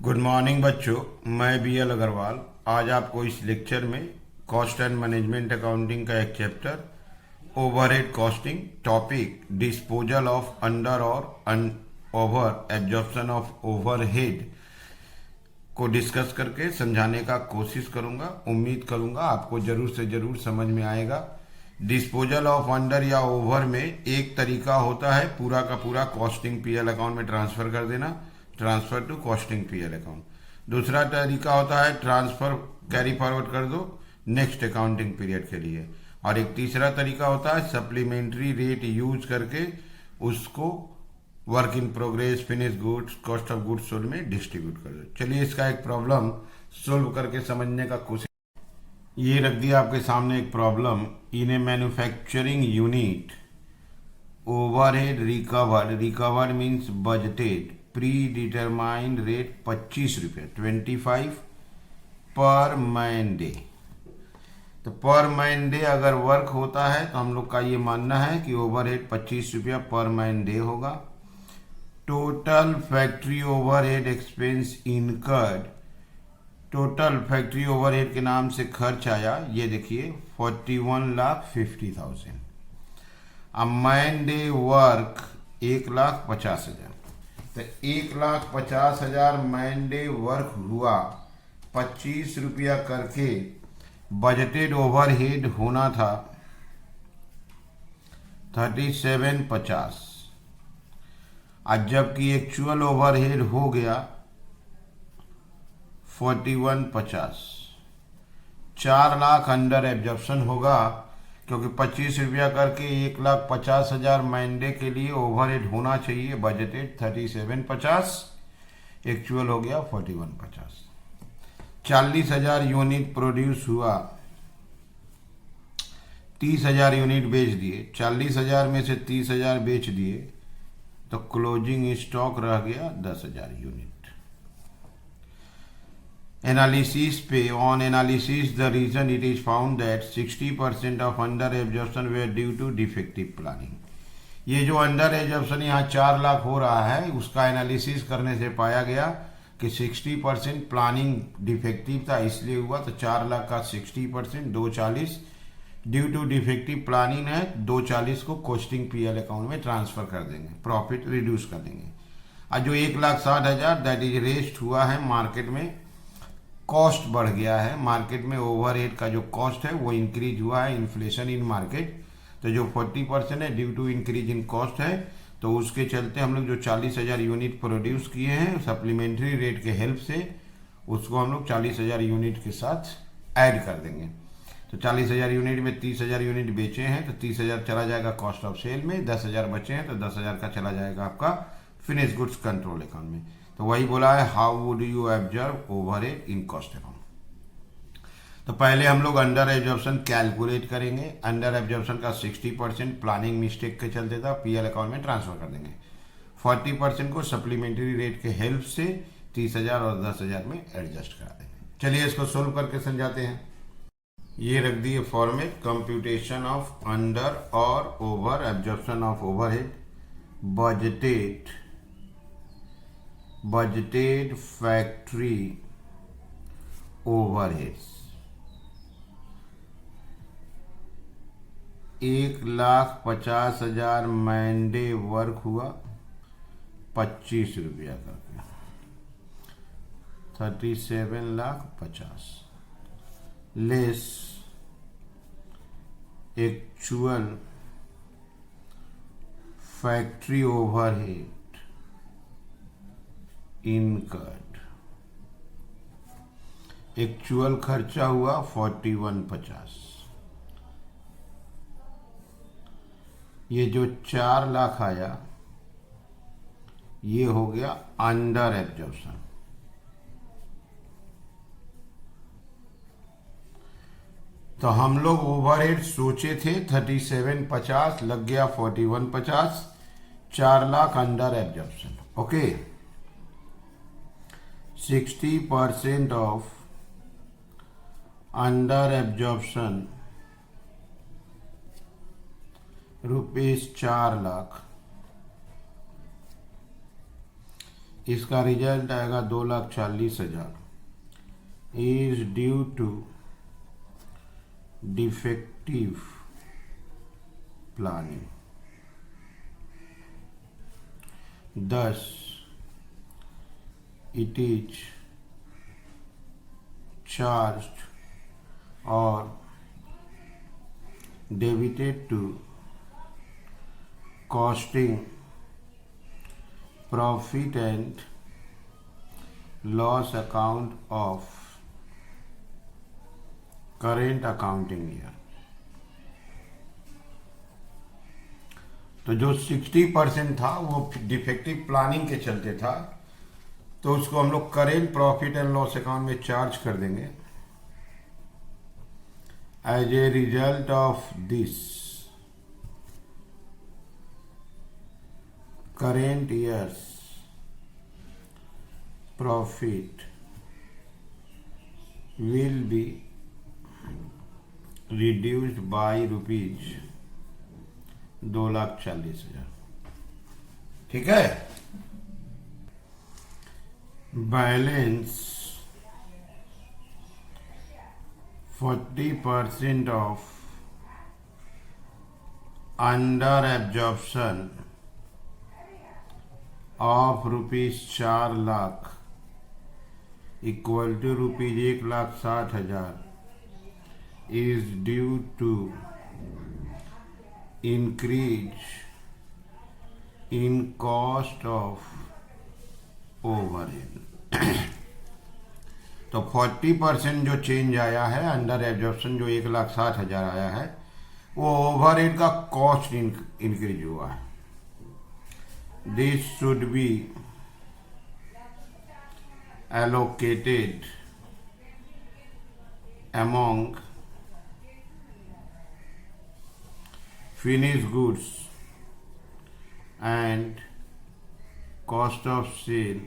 Good morning बच्चों, मैं B L Agarwal आज आपको इस लेक्चर में कॉस्ट एंड मैनेजमेंट अकाउंटिंग का एक chapter overhead costing topic disposal of under और ओवर एब्जॉर्प्शन ऑफ ओवरहेड को डिस्कस करके समझाने का कोशिश करूंगा। उम्मीद करूंगा आपको जरूर से जरूर समझ में आएगा। डिस्पोजल ऑफ अंडर या ओवर में एक तरीका होता है पूरा का पूरा कॉस्टिंग पीएल अकाउंट में ट्रांसफर कर देना, transfer to costing PL account. दूसरा तरीका होता है ट्रांसफर कैरी फॉरवर्ड कर दो नेक्स्ट अकाउंटिंग पीरियड के लिए। और एक तीसरा तरीका होता है सप्लीमेंट्री रेट यूज करके उसको work in progress, finish goods, cost of goods sold में डिस्ट्रीब्यूट कर दो। चलिए इसका एक प्रॉब्लम सोल्व करके समझने का कोशिश। ये रख दिया आपके सामने एक प्रॉब्लम। इन ए manufacturing unit overhead recovered means budgeted pre determined rate 25 रुपये 25 पर मैन डे। तो पर मैन डे अगर वर्क होता है तो हम लोग का ये मानना है कि ओवरहेड 25 रुपया पर मैन डे होगा। Total factory overhead expense incurred, total factory overhead के नाम से खर्च आया, ये देखिए 41,50,000। अब मैन डे वर्क 1,50,000। तो 1,50,000 मैन डे वर्क हुआ, 25 रुपया करके बजटेड ओवरहेड होना था 3750। आज जबकि एक्चुअल ओवरहेड हो गया 4150। 4 लाख अंडर एब्जॉर्प्शन होगा क्योंकि 25 रुपया करके 1,50,000 मैंडे के लिए ओवरहेड होना चाहिए बजटेड 3750, एक्चुअल हो गया 4150। 40,000 यूनिट प्रोड्यूस हुआ, 30,000 यूनिट बेच दिए। 40,000 में से 30,000 बेच दिए तो क्लोजिंग स्टॉक रह गया 10,000 यूनिट। एनालिसिस पे on analysis the reason it is found that 60% of under absorption were due to defective planning. ये जो अंडर एब्जॉर्प्शन यहाँ 4 लाख हो रहा है उसका एनालिसिस करने से पाया गया कि 60% प्लानिंग डिफेक्टिव था, इसलिए हुआ। तो 4 लाख का 60% 240 ड्यू टू डिफेक्टिव प्लानिंग है, 240 को कॉस्टिंग पीएल अकाउंट में ट्रांसफर कर देंगे, प्रॉफिट रिड्यूस कर देंगे। और जो 1,60,000 दैट इज रेस्ट हुआ है मार्केट में, कॉस्ट बढ़ गया है मार्केट में, ओवरहेड का जो कॉस्ट है वो इंक्रीज हुआ है, इन्फ्लेशन इन मार्केट। तो जो 40% है due to increase in cost है, तो उसके चलते हम लोग जो 40,000 यूनिट प्रोड्यूस किए हैं सप्लीमेंट्री रेट के हेल्प से, उसको हम लोग 40,000 यूनिट के साथ ऐड कर देंगे। तो 40,000 यूनिट में 30,000 यूनिट बेचे हैं तो 30,000 चला जाएगा कॉस्ट ऑफ सेल में, 10,000 बचे हैं तो 10,000 का चला जाएगा आपका फिनिश गुड्स कंट्रोल अकाउंट में। तो वही बोला है how would you observe overhead in cost account. तो पहले हम लोग अंडर एब्जॉर्प्शन कैलकुलेट करेंगे। अंडर एब्जॉर्प्शन का 60% प्लानिंग मिस्टेक के चलते था, पीएल अकाउंट में ट्रांसफर कर देंगे। 40% को सप्लीमेंट्री रेट के हेल्प से 30,000 और 10,000 में एडजस्ट करा देंगे। चलिए इसको सोल्व करके समझाते हैं। ये रख दिए फॉर्मेट, कंप्यूटेशन ऑफ अंडर और over absorption of overhead budgeted factory overheads 1,50,000 man day work हुआ 25 रुपया करके 37,50,000 less actual factory overhead incurred. Actual खर्चा हुआ 4150। ये जो 4 लाख आया ये हो गया अंडर एब्जॉर्प्शन। तो हम लोग ओवरहेड सोचे थे 3750, लग गया 4150, 4 lakh under absorption. Okay, 60% of under absorption rupees 4 lakh इसका रिजल्ट आएगा 2,40,000 is due to defective planning. 10 it is charged or debited to costing, profit and loss account of current accounting year। तो जो 60% था वो डिफेक्टिव प्लानिंग के चलते था, तो उसको हम लोग current profit and loss account में चार्ज कर देंगे। As a result of this current year's profit will be reduced by ₹2,40,000। ठीक है। Balance 40% of under absorption of ₹4 lakh equal to ₹1,60,000 is due to increase in cost of overhead। तो 40% जो change आया है under absorption, जो 1,60,000 आया है, वो ओवरहेड का कॉस्ट इंक्रीज हुआ है। This should be allocated among finished goods and cost of sale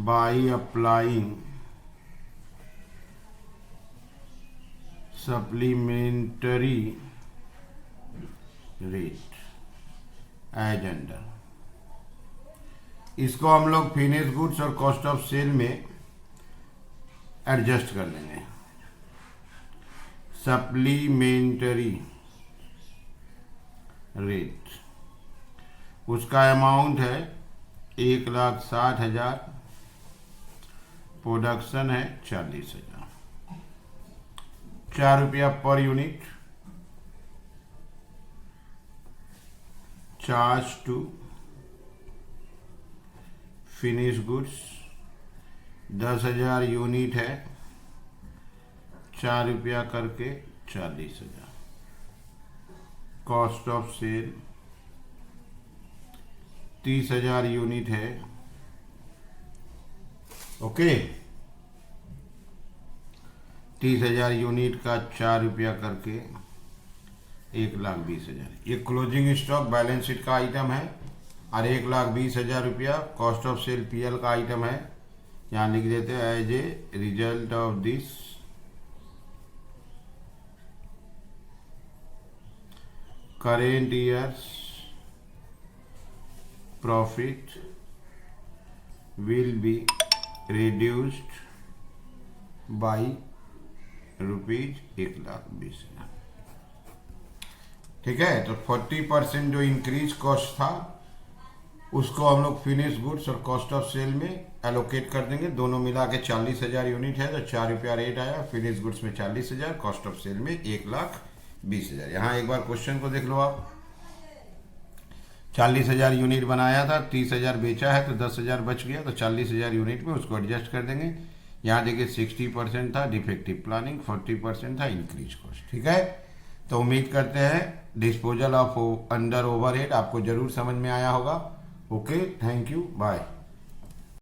by applying supplementary rate as under। इसको हम लोग फिनिश गुड्स और कॉस्ट ऑफ सेल में एडजस्ट कर देंगे। सप्लीमेंटरी रेट, उसका अमाउंट है 1,60,000, प्रोडक्शन है 40,000, ₹4 पर unit. Charge to finish goods 10,000 unit है, ₹4 करके 40,000। कॉस्ट ऑफ सेल 30,000 यूनिट है। ओके, 30,000 यूनिट का ₹4 करके 1,20,000। ये क्लोजिंग स्टॉक बैलेंस शीट का आइटम है और ₹1,20,000 कॉस्ट ऑफ सेल पीएल का आइटम है। यहाँ लिख देते हैं as a result of this current year's profit will be reduced by ₹1,20,000। ठीक है। तो 40% जो इंक्रीज कॉस्ट था उसको हम लोग फिनिश गुड्स और कॉस्ट ऑफ सेल में एलोकेट कर देंगे। दोनों मिला के 40,000 यूनिट है, तो ₹4 रेट आया। फिनिश गुड्स में 40,000, कॉस्ट ऑफ सेल में 1,20,000। यहाँ एक बार क्वेश्चन को देख लो आप। 40,000 यूनिट बनाया था, 30,000 बेचा है, तो 10,000 बच गया, तो 40,000 यूनिट में उसको एडजस्ट कर देंगे। यहाँ देखिए 60% था डिफेक्टिव प्लानिंग, 40% था इंक्रीज कॉस्ट। ठीक है। तो उम्मीद करते हैं डिस्पोजल ऑफ अंडर ओवरहेड आपको जरूर समझ में आया होगा। Okay, thank you, bye.